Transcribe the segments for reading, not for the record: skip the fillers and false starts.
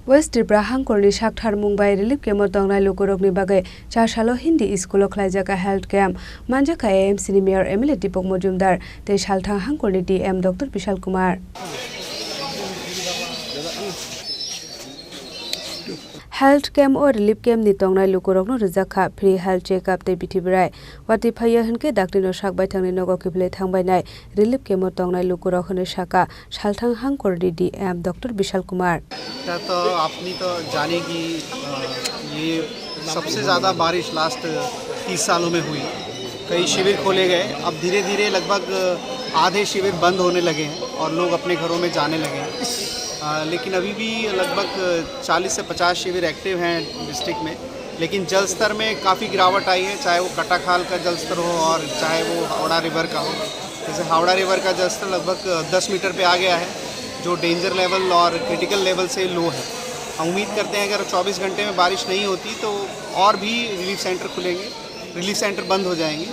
West Tripura Hangkorni Shakthar Mumbai Relief Camp Dongnai Lokorokni bagai Chashalo Hindi School Khlaijaka Health Camp Manjaka AMC ni Mayor MLA Dipok Mojumdar te Shalthang Hangkorni DM Dr. Vishal Kumar Health Camp or Relief Camp ni Dongnai Lokorokno Rizakha Free Health Checkup te Bitibrai Wati Phaya Hanke Daktino Shakbai Thangni Nogo Kible Thangbai Nai Relief Camp Dongnai Lokorok Hone Shaka Shalthang Hangkorni DM Dr. Vishal Kumar तो आपने तो जाने की ये सबसे ज़्यादा बारिश last 30 सालों में हुई। कई शिविर खोले गए, अब धीरे धीरे लगभग आधे शिविर बंद होने लगे हैं और लोग अपने घरों में जाने लगे हैं। लेकिन अभी भी लगभग 40 से 50 शिविर एक्टिव हैं डिस्ट्रिक्ट में। लेकिन जल स्तर में काफ़ी गिरावट आई है, चाहे वो कटाखाल का जल स्तर हो और चाहे वो हावड़ा रिवर का हो। जैसे हावड़ा रिवर का जल स्तर लगभग 10 मीटर पे आ गया है, जो डेंजर लेवल और क्रिटिकल लेवल से लो है। हम उम्मीद करते हैं अगर 24 घंटे में बारिश नहीं होती तो और भी रिलीफ सेंटर खुलेंगे, रिलीफ सेंटर बंद हो जाएंगे।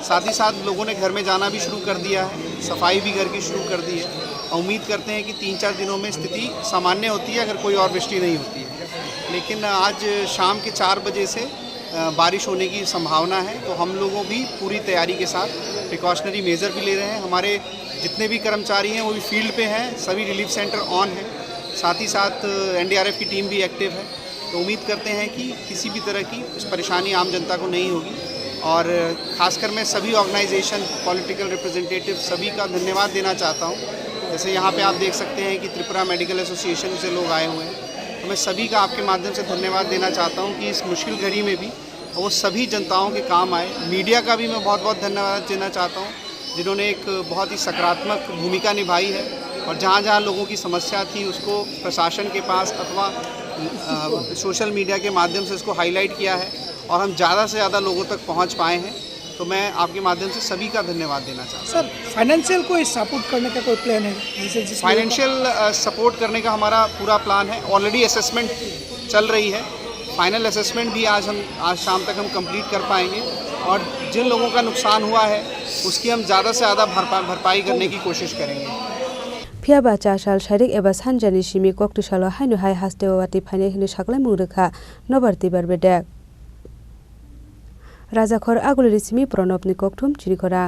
साथ ही साथ लोगों ने घर में जाना भी शुरू कर दिया है, सफाई भी घर की शुरू कर दी है। उम्मीद करते हैं कि 3-4 दिनों में स्थिति सामान्य होती है अगर कोई और वृष्टि नहीं होती है। लेकिन आज शाम के 4 बजे से बारिश होने की संभावना है, तो हम लोगों भी पूरी तैयारी के साथ प्रिकॉशनरी मेजर भी ले रहे हैं। हमारे जितने भी कर्मचारी हैं वो भी फील्ड पे हैं, सभी रिलीफ सेंटर ऑन हैं। साथ ही साथ NDRF की टीम भी एक्टिव है। तो उम्मीद करते हैं कि किसी भी तरह की परेशानी आम जनता को नहीं होगी। और ख़ासकर मैं सभी ऑर्गेनाइजेशन, पॉलिटिकल रिप्रेजेंटेटिव सभी का धन्यवाद देना चाहता हूँ। जैसे यहाँ पे आप देख सकते हैं कि त्रिपुरा मेडिकल एसोसिएशन से लोग आए हुए हैं। तो मैं सभी का आपके माध्यम से धन्यवाद देना चाहता हूँ कि इस मुश्किल घड़ी में भी वो सभी जनताओं के काम आए। मीडिया का भी मैं बहुत बहुत धन्यवाद देना चाहता हूँ, जिन्होंने एक बहुत ही सकारात्मक भूमिका निभाई है और जहाँ जहाँ लोगों की समस्या थी उसको प्रशासन के पास अथवा सोशल मीडिया के माध्यम से उसको हाईलाइट किया है और हम ज़्यादा से ज़्यादा लोगों तक पहुँच पाए हैं। तो मैं आपके माध्यम से सभी का धन्यवाद देना चाहता हूँ। सर, फाइनेंशियल कोई सपोर्ट करने का कोई प्लान है? जैसे फाइनेंशियल सपोर्ट करने का हमारा पूरा प्लान है। ऑलरेडी असेसमेंट चल रही है, फाइनल असेसमेंट भी आज शाम तक हम कंप्लीट कर पाएंगे और जिन लोगों का नुकसान हुआ है उसकी हम ज़्यादा से ज़्यादा भरपाई करने की कोशिश करेंगे। फियाबा चाशाल शारीरिक एबा सानजानि सिमी कक्टुसालो हाइनु हाय हास्तेवाती फाइने हिनु साकलाय मुंगरोखा नबारती बारबेदेक राजाखर आगुलि सिमी प्रणबनि कक्टुम चिरिखरा।